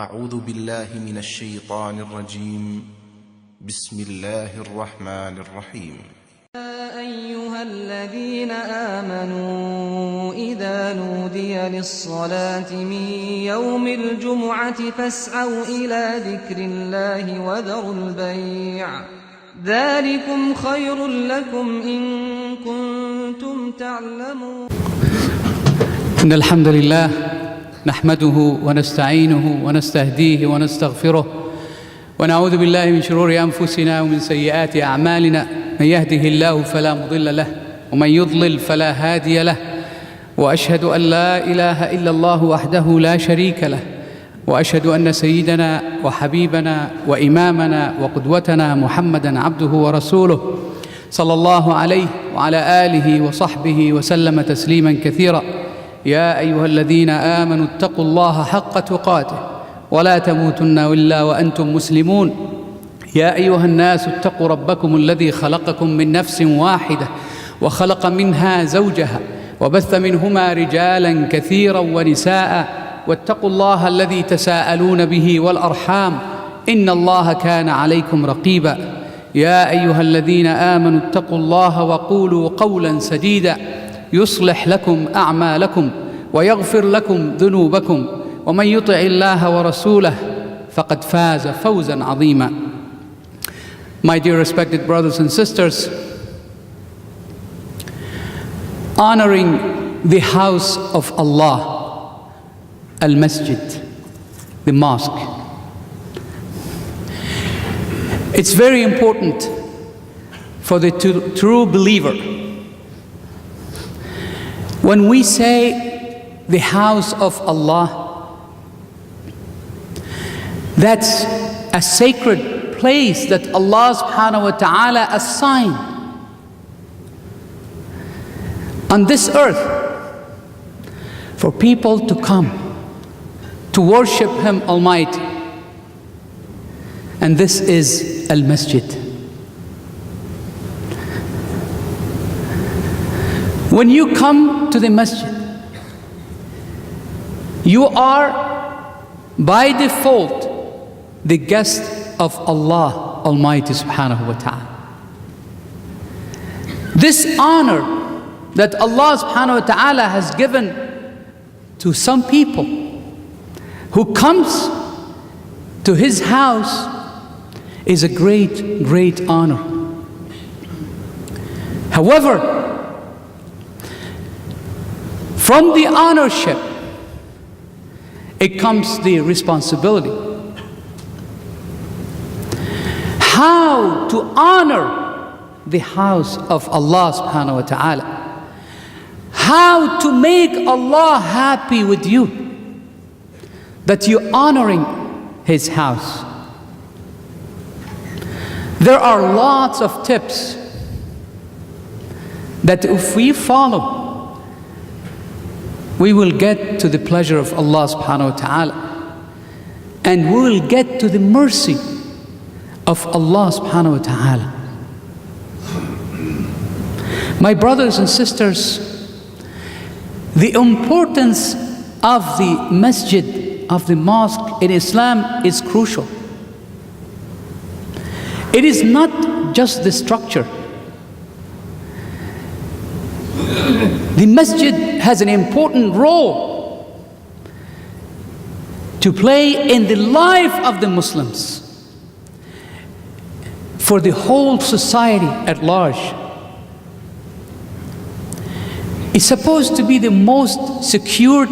أعوذ بالله من الشيطان الرجيم بسم الله الرحمن الرحيم يا أيها الذين آمنوا إذا نودي للصلاة من يوم الجمعة فاسعوا إلى ذكر الله وذروا البيع ذلكم خير لكم إن كنتم تعلمون. إن الحمد لله نحمده ونستعينه ونستهديه ونستغفره ونعوذ بالله من شرور أنفسنا ومن سيئات أعمالنا، من يهده الله فلا مضل له ومن يضلل فلا هادي له، وأشهد أن لا إله إلا الله وحده لا شريك له، وأشهد أن سيدنا وحبيبنا وإمامنا وقدوتنا محمدًا عبده ورسوله صلى الله عليه وعلى آله وصحبه وسلم تسليمًا كثيرًا. يا أيها الذين آمنوا اتقوا الله حق تقاته ولا تموتن إلا وأنتم مسلمون. يا أيها الناس اتقوا ربكم الذي خلقكم من نفس واحدة وخلق منها زوجها وبث منهما رجالا كثيرا ونساء، واتقوا الله الذي تساءلون به والأرحام إن الله كان عليكم رقيبا. يا أيها الذين آمنوا اتقوا الله وقولوا قولا سديدا يصلح لكم أعمالكم ويغفر لكم ذنوبكم، ومن يطع الله ورسوله فقد فاز فوزا عظيما. My dear respected brothers and sisters, honoring the house of Allah, al-Masjid, the mosque. It's very important for the true believer. When we say the house of Allah, that's a sacred place that Allah subhanahu wa ta'ala assigned on this earth for people to come to worship Him Almighty. And this is al-Masjid. When you come to the masjid, you are by default the guest of Allah Almighty subhanahu wa ta'ala. This honor that Allah subhanahu wa ta'ala has given to some people who comes to His house is a great, great honor. However, from the honorship, it comes the responsibility. How to honor the house of Allah subhanahu wa ta'ala. How to make Allah happy with you, that you're honoring His house. There are lots of tips that if we follow, we will get to the pleasure of Allah subhanahu wa ta'ala, and we will get to the mercy of Allah subhanahu wa ta'ala. My brothers and sisters, the importance of the masjid, of the mosque in Islam is crucial. It is not just the structure. The masjid has an important role to play in the life of the Muslims, for the whole society at large. It's supposed to be the most secured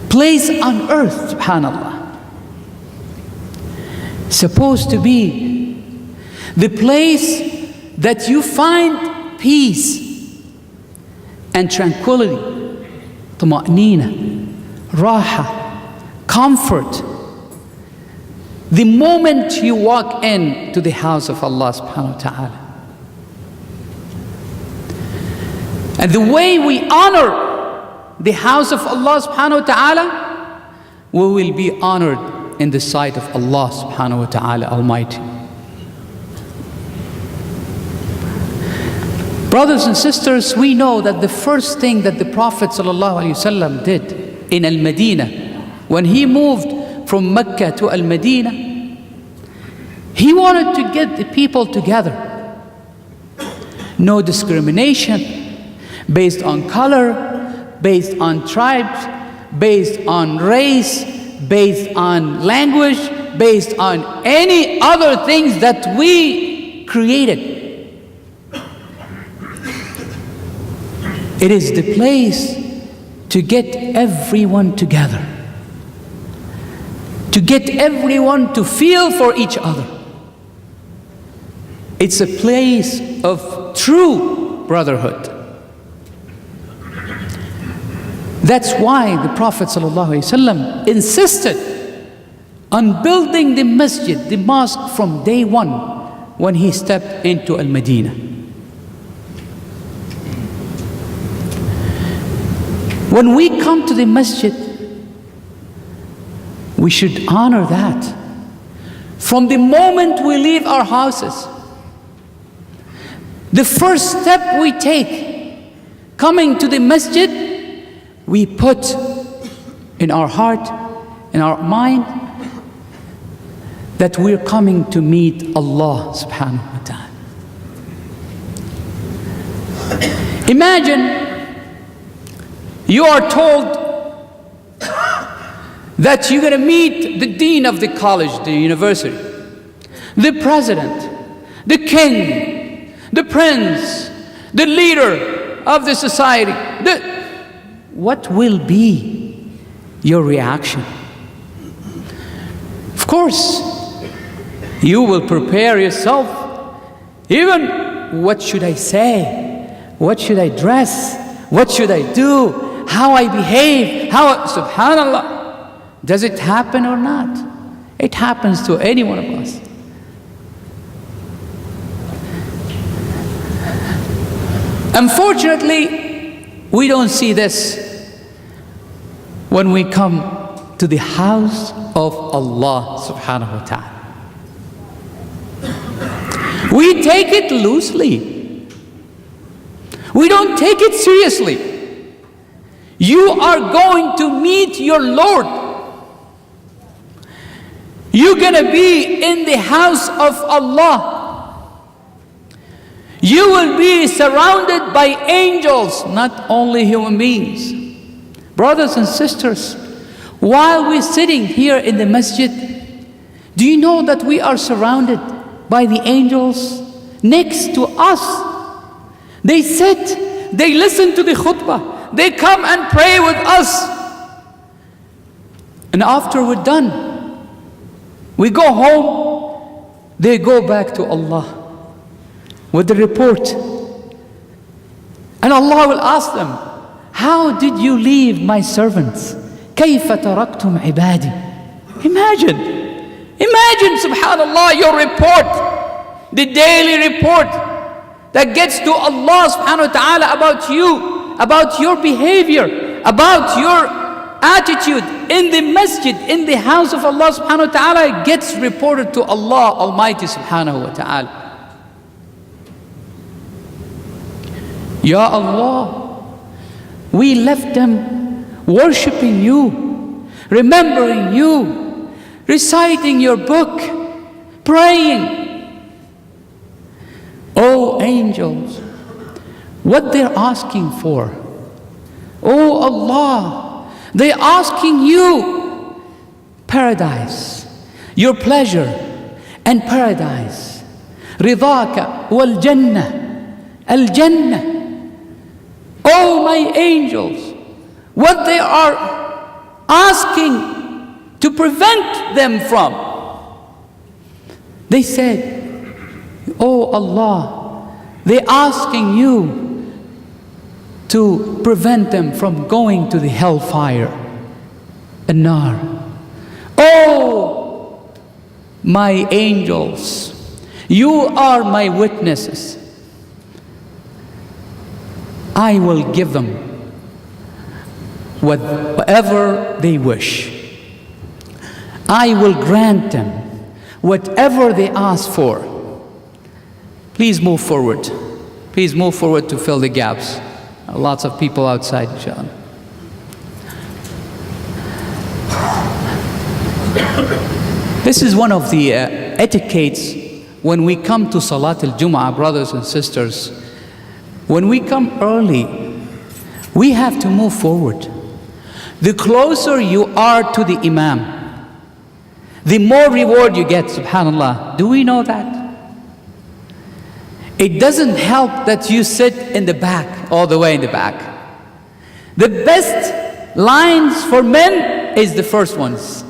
place on earth, subhanallah. Supposed to be the place that you find peace and tranquility, tuma'nina, raha, comfort. The moment you walk in to the house of Allah subhanahu wa ta'ala. And the way we honor the house of Allah subhanahu wa ta'ala, we will be honored in the sight of Allah subhanahu wa ta'ala Almighty. Brothers and sisters, we know that the first thing that the Prophet ﷺ did in Al-Madinah when he moved from Mecca to Al-Medina, he wanted to get the people together. No discrimination based on color, based on tribes, based on race, based on language, based on any other things that we created. It is the place to get everyone together, to get everyone to feel for each other. It's a place of true brotherhood. That's why the Prophet ﷺ insisted on building the masjid, the mosque, from day one when he stepped into Al-Medina. When we come to the masjid, we should honor that. From the moment we leave our houses, the first step we take, coming to the masjid, we put in our heart, in our mind, that we're coming to meet Allah subhanahu wa ta'ala. Imagine you are told that you're going to meet the dean of the college, the university, the president, the king, the prince, the leader of the society. What will be your reaction? Of course, you will prepare yourself. Even, what should I say? What should I dress? What should I do? How I behave? Subhanallah. Does it happen or not? It happens to any one of us. Unfortunately, we don't see this when we come to the house of Allah subhanahu wa ta'ala. We take it loosely. We don't take it seriously. You are going to meet your Lord. You're going to be in the house of Allah. You will be surrounded by angels, not only human beings. Brothers and sisters, while we're sitting here in the masjid, do you know that we are surrounded by the angels next to us? They sit, they listen to the khutbah, they come and pray with us. And after we're done, we go home, they go back to Allah with the report. And Allah will ask them, how did you leave my servants? كيف تركتم عبادي? Imagine, subhanallah, your report, the daily report that gets to Allah subhanahu wa ta'ala about you, about your behavior, about your attitude in the masjid, in the house of Allah subhanahu wa ta'ala, gets reported to Allah Almighty subhanahu wa ta'ala. Ya Allah, we left them worshipping you, remembering you, reciting your book, praying. Oh angels, what they're asking for. Oh Allah, they're asking you paradise, your pleasure and paradise. Ridaka wal Jannah, al Jannah. Oh my angels, what they are asking to prevent them from. They said, oh Allah, they're asking you to prevent them from going to the hellfire, an-nar. Oh, my angels, you are my witnesses. I will give them whatever they wish. I will grant them whatever they ask for. Please move forward. Please move forward to fill the gaps. Lots of people outside, inshallah. This is one of the etiquettes when we come to Salat al-Jum'ah, brothers and sisters. When we come early, we have to move forward. The closer you are to the Imam, the more reward you get, subhanAllah. Do we know that? It doesn't help that you sit in the back, all the way in the back. The best lines for men is the first ones.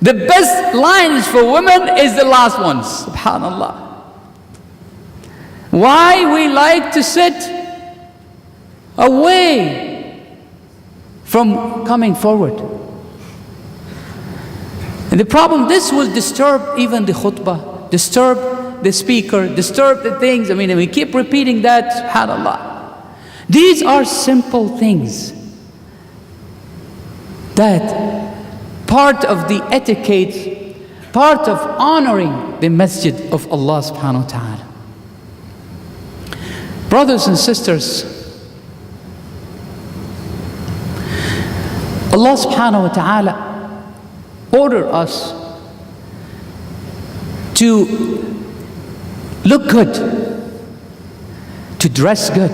The best lines for women is the last ones, subhanAllah. Why we like to sit away from coming forward? And the problem, this will disturb even the khutbah, disturb the speaker, disturb the things. I mean, we keep repeating that, subhanAllah. These are simple things that part of the etiquette, part of honoring the masjid of Allah subhanahu wa ta'ala. Brothers and sisters, Allah subhanahu wa ta'ala ordered us to look good, to dress good,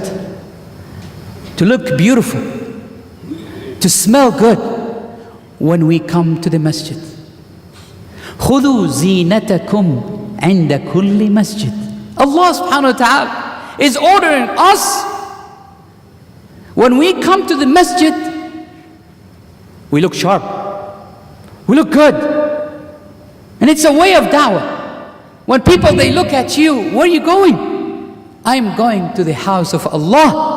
to look beautiful, to smell good when we come to the masjid. خُذُوا زِينَتَكُمْ عِنْدَ كُلِّ masjid. Allah subhanahu wa ta'ala is ordering us, when we come to the masjid, we look sharp, we look good. And it's a way of da'wah. When people, they look at you, where are you going? I am going to the house of Allah.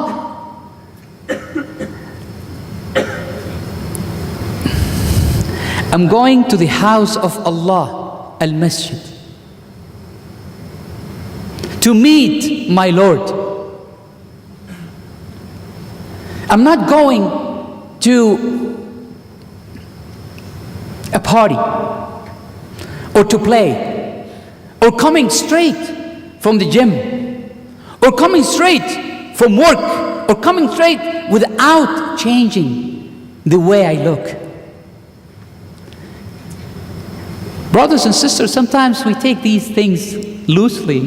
I'm going to the house of Allah, al-Masjid, to meet my Lord. I'm not going to a party or to play or coming straight from the gym or coming straight from work or coming straight without changing the way I look. Brothers and sisters, sometimes we take these things loosely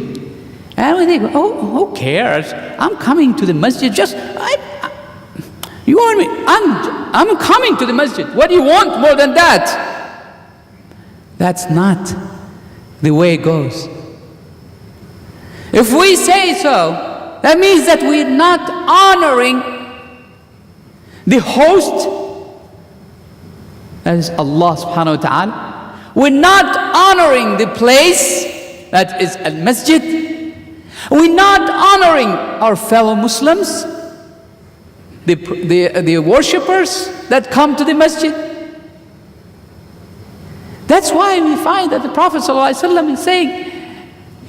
and we think, oh, who cares? I'm coming to the masjid, you want me? I'm coming to the masjid. What do you want more than that? That's not the way it goes. If we say so, that means that we're not honoring the host, that is Allah subhanahu wa ta'ala. We're not honoring the place that is al-Masjid. We're not honoring our fellow Muslims, the worshippers that come to the masjid. That's why we find that the Prophet ﷺ is saying,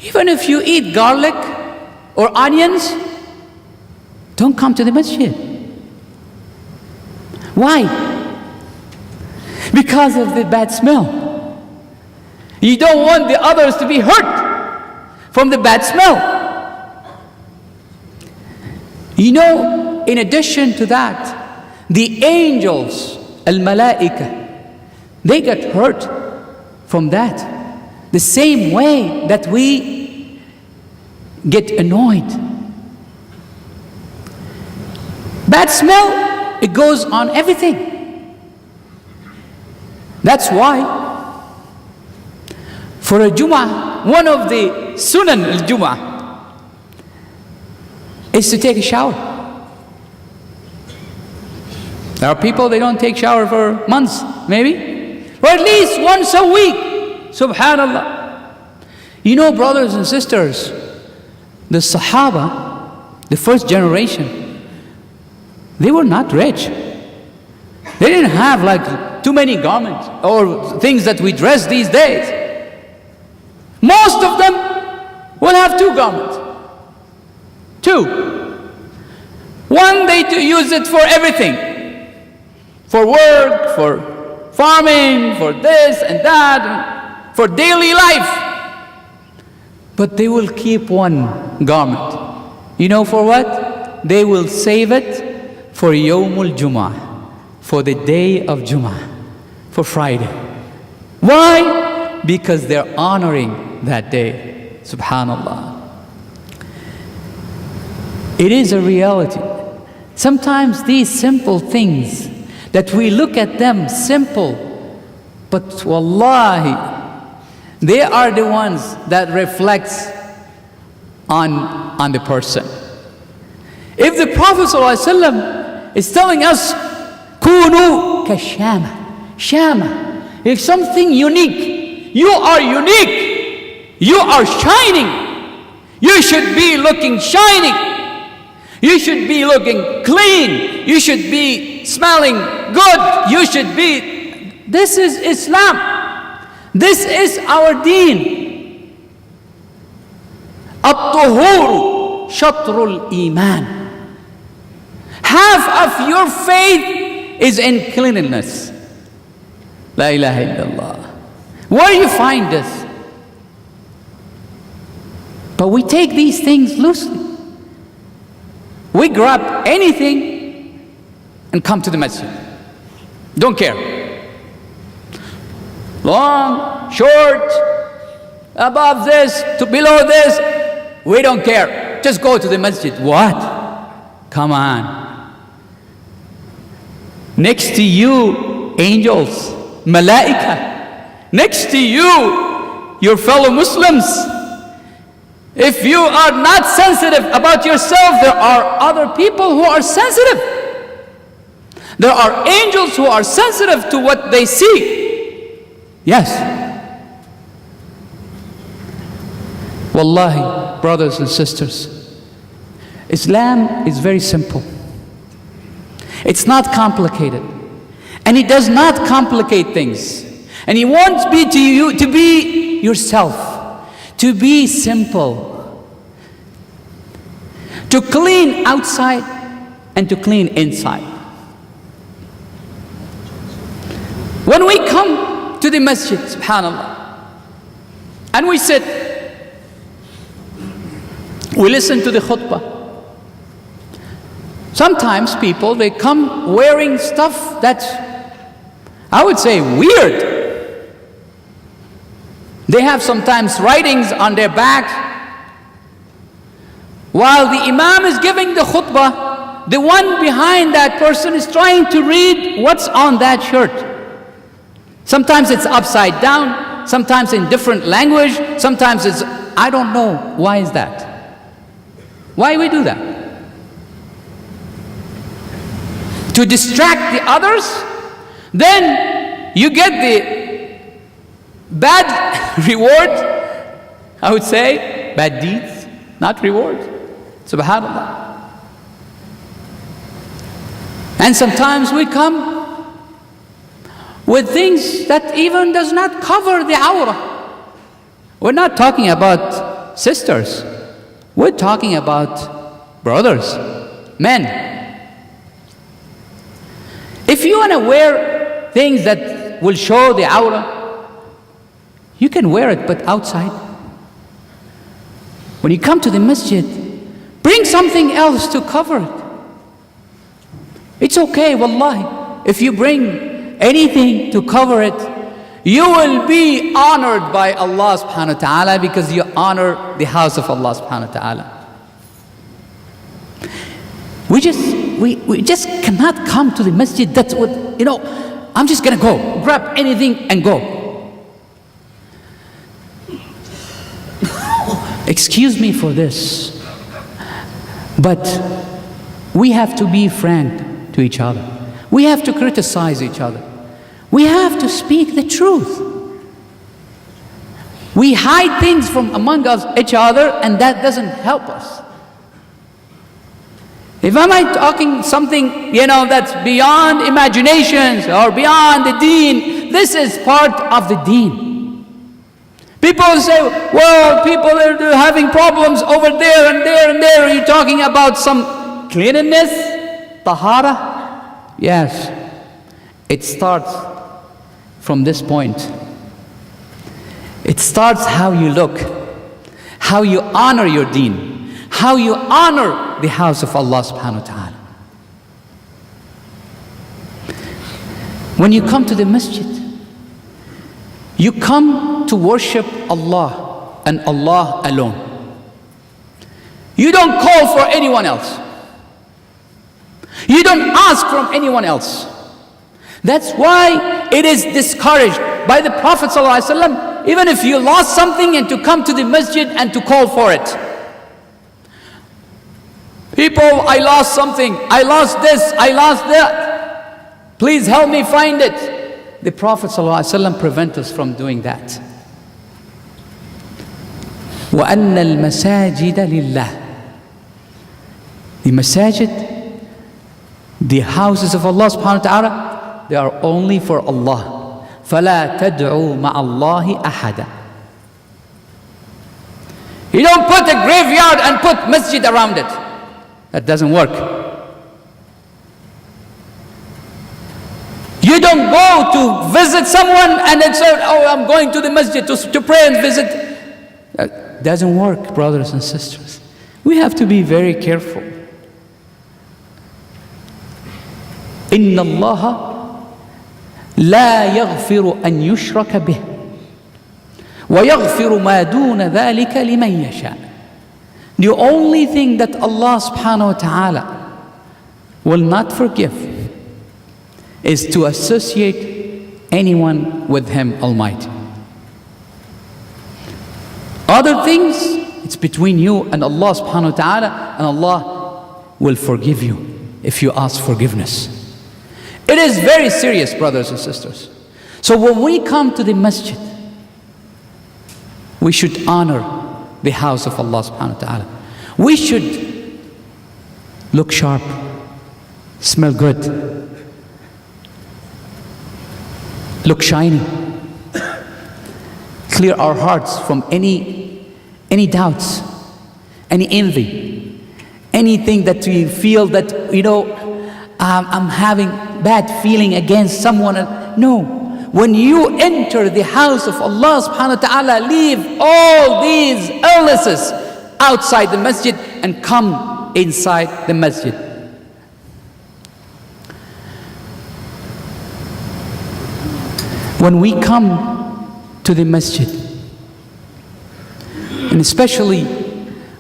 even if you eat garlic or onions, don't come to the masjid. Why? Because of the bad smell. You don't want the others to be hurt from the bad smell. You know, in addition to that, the angels, al-malaika, they get hurt from that. The same way that we get annoyed. Bad smell, it goes on everything. That's why for a Jum'ah, one of the sunan al-Jum'ah is to take a shower. There are people, they don't take shower for months, maybe, or at least once a week. Subhanallah. You know, brothers and sisters, the Sahaba, the first generation, they were not rich. They didn't have like too many garments or things that we dress these days. Most of them will have two garments. Two. One, they use it for everything. For work, for farming, for this and that, for daily life. But they will keep one garment. You know for what? They will save it for Yawmul Jum'ah, for the day of Jum'ah, for Friday. Why? Because they're honoring that day. Subhanallah. It is a reality. Sometimes these simple things that we look at them simple, but wallahi, they are the ones that reflects on the person. If the Prophet ﷺ is telling us, Kunu kashama, shama, if something unique, you are unique, you are shining, you should be looking shining. You should be looking clean. You should be smelling good. You should be... This is Islam. This is our deen. At-tuhuru shatrul iman. Half of your faith is in cleanliness. La ilaha illallah. Where do you find this? But we take these things loosely. We grab anything and come to the masjid. Don't care. Long, short, above this, to below this, we don't care. Just go to the masjid. What? Come on. Next to you, angels, malaika. Next to you, your fellow Muslims. If you are not sensitive about yourself, there are other people who are sensitive. There are angels who are sensitive to what they see. Yes. Wallahi, brothers and sisters, Islam is very simple. It's not complicated. And it does not complicate things. And He wants you to be yourself. To be simple, to clean outside and to clean inside. When we come to the masjid, subhanallah, and we sit, we listen to the khutbah. Sometimes people, they come wearing stuff that's, I would say, weird. They have sometimes writings on their back. While the imam is giving the khutbah, the one behind that person is trying to read what's on that shirt. Sometimes it's upside down, sometimes in different language, sometimes it's, I don't know. Why is that? Why we do that? To distract the others? Then you get the bad reward, I would say, bad deeds, not reward. Subhanallah. And sometimes we come with things that even does not cover the awrah. We're not talking about sisters. We're talking about brothers, men. If you want to wear things that will show the awrah, you can wear it, but outside. When you come to the masjid, bring something else to cover it. It's okay, wallahi. If you bring anything to cover it, you will be honored by Allah subhanahu wa ta'ala because you honor the house of Allah subhanahu wa ta'ala. We just cannot come to the masjid. That's what, I'm just gonna go, grab anything and go. Excuse me for this, but we have to be frank to each other. We have to criticize each other. We have to speak the truth. We hide things from among each other, and that doesn't help us. If I'm talking something, that's beyond imaginations or beyond the deen, this is part of the deen. People say, well, people are having problems over there and there and there. Are you talking about some cleanliness? Tahara? Yes. It starts from this point. It starts how you look, how you honor your deen, how you honor the house of Allah subhanahu wa ta'ala. When you come to the masjid, You come to worship Allah and Allah alone. You don't call for anyone else. You don't ask from anyone else. That's why it is discouraged by the Prophet ﷺ, even if you lost something, and to come to the masjid and to call for it. People, I lost something, I lost this, I lost that. Please help me find it. The Prophet ﷺ prevents us from doing that. وَأَنَّ الْمَسَاجِدَ لِلَّهِ. The masajid, the houses of Allah subhanahu wa ta'ala, they are only for Allah. فَلَا تَدْعُوا مَعَ اللَّهِ أَحَدًا. You don't put a graveyard and put masjid around it. That doesn't work. You don't go to visit someone and then say, oh, I'm going to the masjid to pray and visit. That doesn't work, brothers and sisters. We have to be very careful. إِنَّ اللَّهَ لَا يَغْفِرُ أَن يُشْرَكَ بِهِ وَيَغْفِرُ مَا دُونَ ذَلِكَ لِمَن يَشَاءُ. The only thing that Allah subhanahu wa ta'ala will not forgive is to associate anyone with Him Almighty. Other things, it's between you and Allah subhanahu wa ta'ala, and Allah will forgive you if you ask forgiveness. It is very serious, brothers and sisters. So when we come to the masjid, we should honor the house of Allah subhanahu wa ta'ala. We should look sharp, smell good, look shiny, clear our hearts from any doubts, any envy, anything that we feel that, I'm having bad feeling against someone. No. When you enter the house of Allah subhanahu wa ta'ala, leave all these illnesses outside the masjid and come inside the masjid. When we come to the masjid, and especially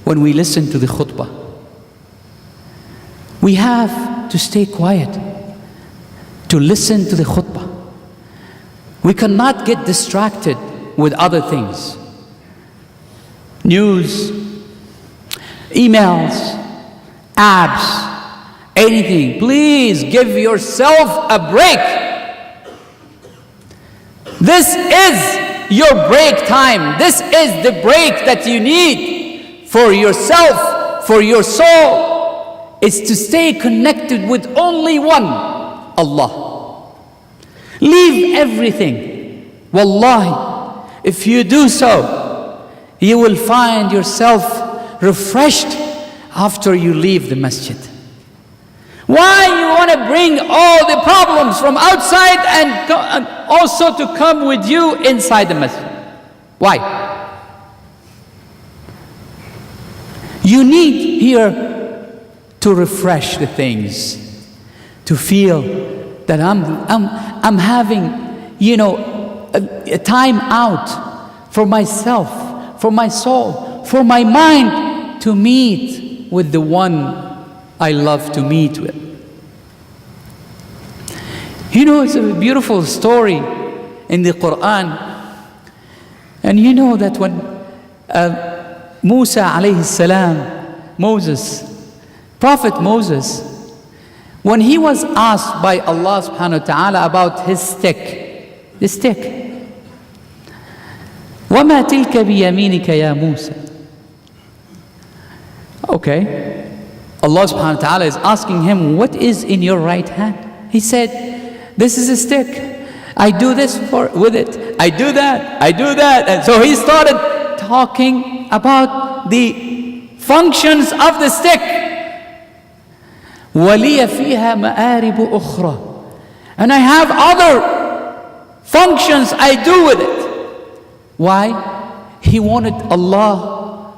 when we listen to the khutbah, we have to stay quiet to listen to the khutbah. We cannot get distracted with other things. News, emails, apps, anything. Please give yourself a break. This is your break time. This is the break that you need for yourself, for your soul. Is to stay connected with only one, Allah. Leave everything. Wallahi, if you do so, you will find yourself refreshed after you leave the masjid. Why you want to bring all the problems from outside and also to come with you inside the masjid? Why? You need here to refresh the things, to feel that I'm having, a time out for myself, for my soul, for my mind to meet with the one I love to meet with. It's a beautiful story in the Quran. And you know that when Musa alayhi salam, Prophet Moses, when he was asked by Allah subhanahu wa ta'ala about his stick, the stick, وَمَا تِلْكَ بِيَمِينِكَ يَا مُوسَى. Okay, Allah subhanahu wa ta'ala is asking him, what is in your right hand? He said, this is a stick. I do this with it. I do that. And so he started talking about the functions of the stick. وَلِيَ فِيهَا مَآرِبُ أُخْرَى. And I have other functions I do with it. Why? He wanted Allah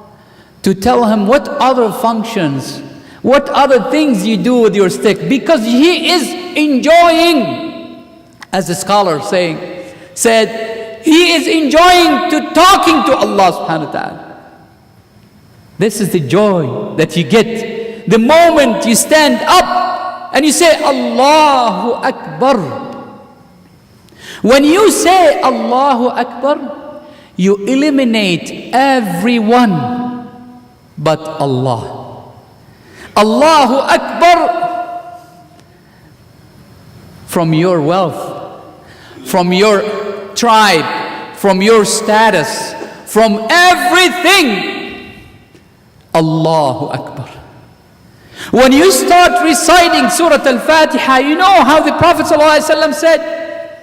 to tell him what other functions, what other things you do with your stick, because he is enjoying, as the scholar said, he is enjoying to talking to Allah subhanahu wa ta'ala. This is the joy that you get the moment you stand up and you say Allahu Akbar. When you say Allahu Akbar, you eliminate everyone but Allah. Allahu Akbar from your wealth, from your tribe, from your status, from everything. Allahu Akbar. When you start reciting Surah Al-Fatiha, you know how the Prophet ﷺ said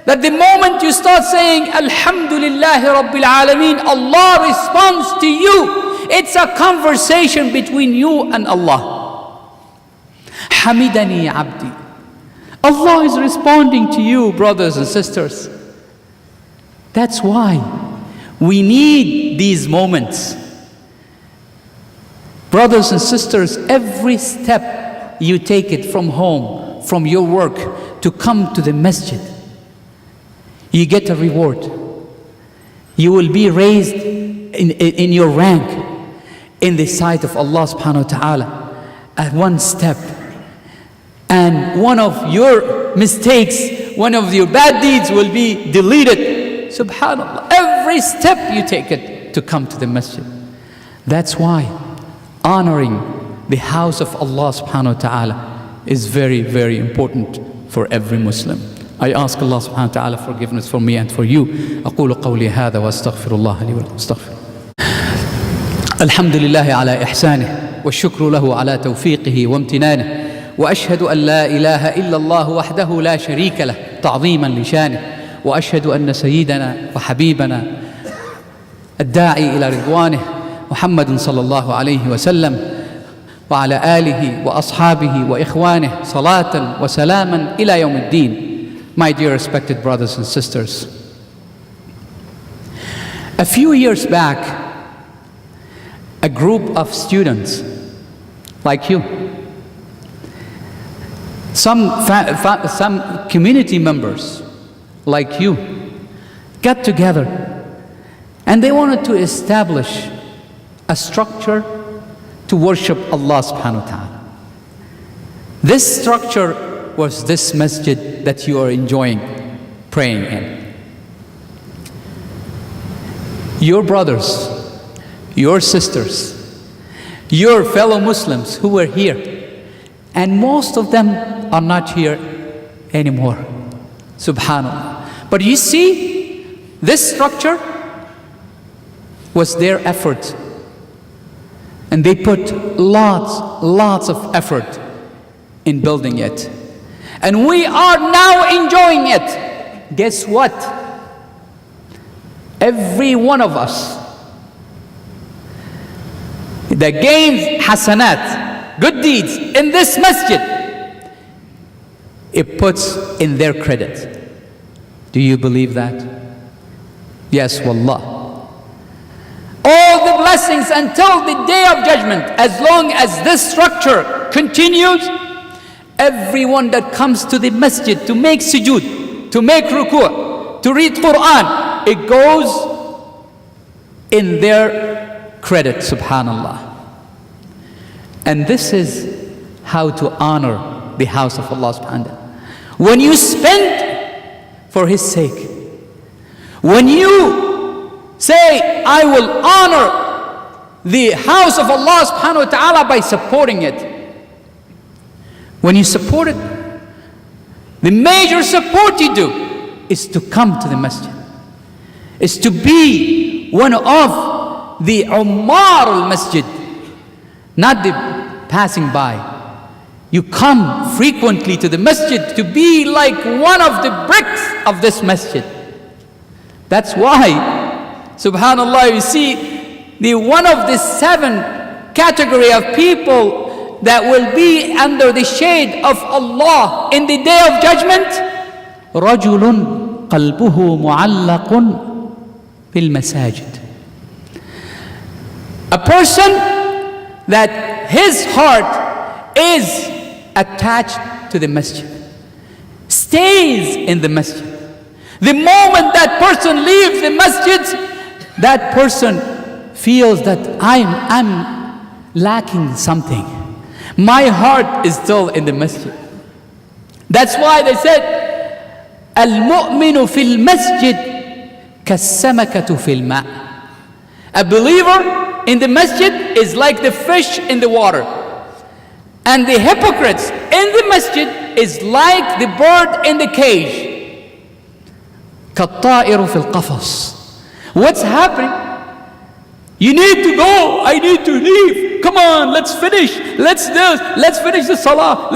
that the moment you start saying Alhamdulillahi Rabbil Alameen, Allah responds to you. It's a conversation between you and Allah. Hamidani Abdi. Allah is responding to you, brothers and sisters. That's why we need these moments. Brothers and sisters, every step you take it from home, from your work, to come to the masjid, you get a reward. You will be raised in your rank in the sight of Allah subhanahu wa ta'ala at one step. And one of your mistakes, one of your bad deeds will be deleted. Subhanallah. Every step you take it to come to the masjid. That's why honoring the house of Allah subhanahu wa ta'ala is very, very important for every Muslim. I ask Allah subhanahu wa ta'ala forgiveness for me and for you. أقول قولي هذا وأستغفر الله لي ولكم. استغفر. الحمد لله على إحسانه والشكر له على توفيقه وامتنانه وأشهد أن لا إله إلا الله وحده لا شريك له تعظيما لشانه وأشهد أن سيدنا وحبيبنا الداعي إلى رضوانه محمد صلى الله عليه وسلم وعلى آله وأصحابه وإخوانه صلاة وسلاما إلى يوم الدين. My dear respected brothers and sisters, a few years back, a group of students like you, some community members like you, got together and they wanted to establish a structure to worship Allah subhanahu wa ta'ala. This structure was this masjid that you are enjoying praying in. Your brothers, your sisters, your fellow Muslims who were here, and most of them are not here anymore. Subhanallah. But you see, this structure was their effort. And they put lots of effort in building it. And we are now enjoying it. Guess what? Every one of us that gains hasanat, good deeds in this masjid, it puts in their credit. Do you believe that? Yes, wallah. All the blessings until the day of judgment, as long as this structure continues, everyone that comes to the masjid to make sujood, to make ruku', to read Quran, it goes in their credit, subhanallah. And this is how to honor the house of Allah subhanahu wa ta'ala. When you spend for His sake, when you say, I will honor the house of Allah subhanahu wa ta'ala by supporting it. When you support it, the major support you do is to come to the masjid, is to be one of the Ummar al-Masjid, not the passing by. You come frequently to the masjid to be like one of the bricks of this masjid. That's why, subhanallah, you see, the one of the 7 category of people that will be under the shade of Allah in the day of judgment, رَجُلٌ قَلْبُهُ مُعَلَّقٌ بِالْمَسَاجِدِ. A person that his heart is attached to the masjid, stays in the masjid. The moment that person leaves the masjid, that person feels that I'm lacking something. My heart is still in the masjid. That's why they said, Al-mu'minu fil masjid kas-samakatu fil ma'. A believer in the masjid is like the fish in the water. And the hypocrites in the masjid is like the bird in the cage. كَالطَّائِرُ فِي الْقَفَصِ. What's happening? You need to go. I need to leave. Come on, let's finish. Let's finish the salah.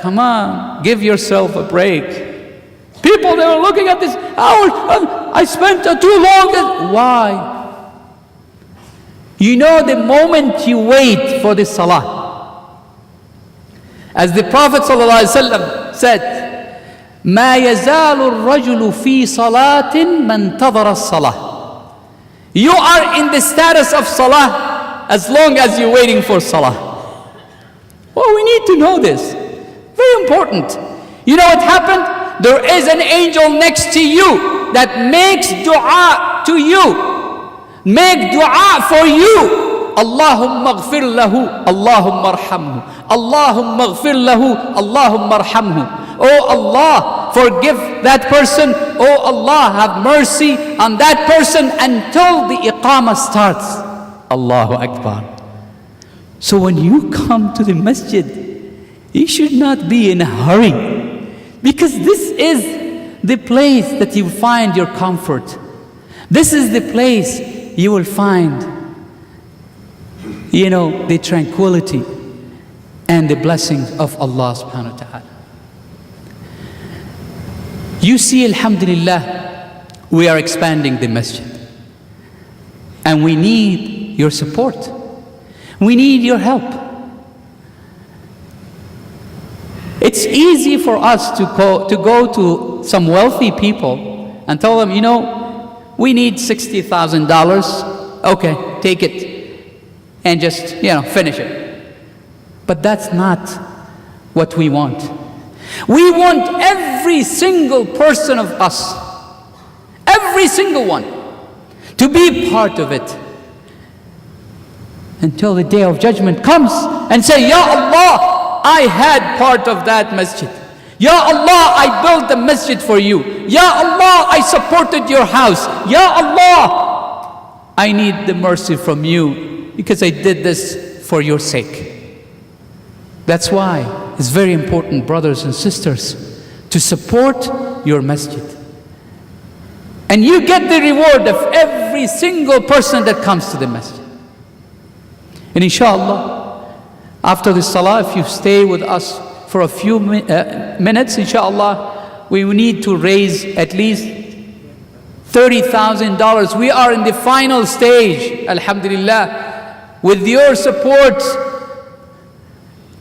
Come on, give yourself a break. People, they were looking at this hours. I spent too long. Why? You know, the moment you wait for the salah, as the Prophet ﷺ said, ما يزال الرجل في صلاة من انتظر الصلاة. You are in the status of salah as long as you're waiting for salah. Well, we need to know this. Very important. You know what happened? There is an angel next to you that makes dua to you. Make dua for you. Allahumma ghfir lahu, Allahumma arhamhu. Allahumma ghfir lahu, Allahumma arhamhu. Oh Allah, forgive that person. Oh Allah, have mercy on that person until the iqamah starts. Allahu Akbar. So when you come to the masjid, you should not be in a hurry, because this is the place that you find your comfort. This is the place you will find, the tranquility and the blessings of Allah subhanahu wa ta'ala. You see, alhamdulillah, we are expanding the masjid. And we need your support. We need your help. It's easy for us to go to some wealthy people and tell them, we need $60,000. Okay, take it and just, finish it. But that's not what we want. We want every single person of us, every single one, to be part of it until the day of judgment comes and say, Ya Allah, I had part of that masjid. Ya Allah, I built the masjid for you. Ya Allah, I supported your house. Ya Allah, I need the mercy from you because I did this for your sake. That's why it's very important, brothers and sisters, to support your masjid. And you get the reward of every single person that comes to the masjid. And inshallah, after the salah, if you stay with us for a few minutes, inshallah, we need to raise at least $30,000. We are in the final stage, alhamdulillah. With your support,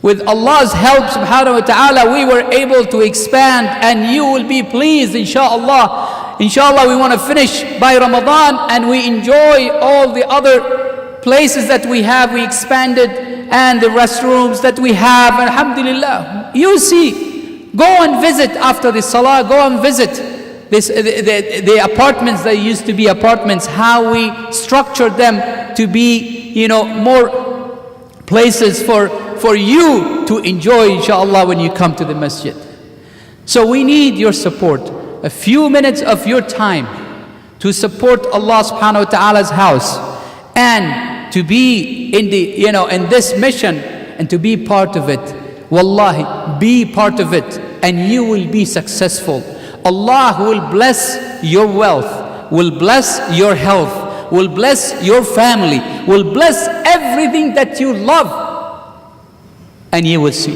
with Allah's help subhanahu wa ta'ala, we were able to expand, and you will be pleased, inshallah. Inshallah, we want to finish by Ramadan and we enjoy all the other places that we have. We expanded, and the restrooms that we have, alhamdulillah. You see, go and visit after the salah, go and visit the apartments that used to be apartments, how we structured them to be, more places for you to enjoy, inshallah, when you come to the masjid. So we need your support, a few minutes of your time to support Allah subhanahu wa ta'ala's house, and to be in the, in this mission, and to be part of it. Wallahi, be part of it, and you will be successful. Allah will bless your wealth, will bless your health, will bless your family, will bless everything that you love. And you will see.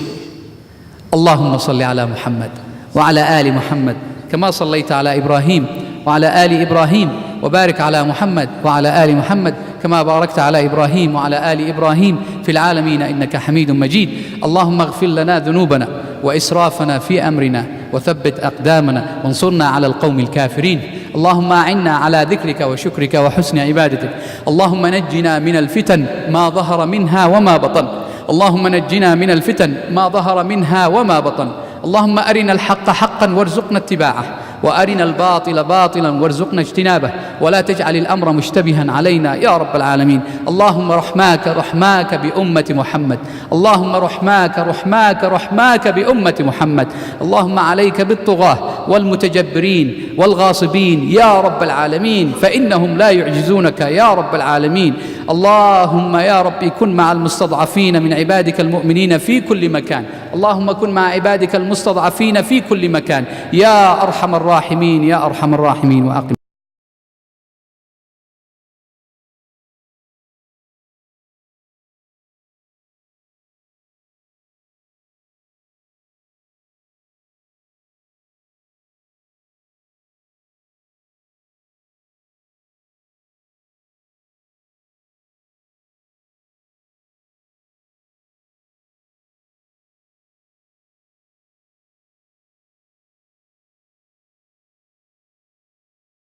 Allahumma salli ala Muhammad wa ala ali Muhammad kama sallaita ala Ibrahim wa ala ali Ibrahim wa barik ala Muhammad wa ala ali Muhammad kama barakta ala Ibrahim wa ala ali Ibrahim fil alamin innaka Hamidum Majid. Allahumma ighfir lana dhunubana wa israfana fi amrina wa thabbit aqdamana wansurna ala alqawmi alkafirin. اللهم أعنا على ذكرك وشكرك وحسن عبادتك. اللهم نجنا من الفتن ما ظهر منها وما بطن. اللهم نجنا من الفتن ما ظهر منها وما بطن. اللهم أرنا الحق حقا وارزقنا اتباعه، وأرنا الباطل باطلا وارزقنا اجتنابه، ولا تجعل الأمر مشتبها علينا يا رب العالمين. اللهم رحماك بأمة محمد، اللهم رحماك بأمة محمد. اللهم عليك بالطغاة والمتجبرين والغاصبين يا رب العالمين، فإنهم لا يعجزونك يا رب العالمين. اللهم يا رب كن مع المستضعفين من عبادك المؤمنين في كل مكان، اللهم كن مع عبادك المستضعفين في كل مكان يا أرحم الراحمين يا أرحم الراحمين. وأقم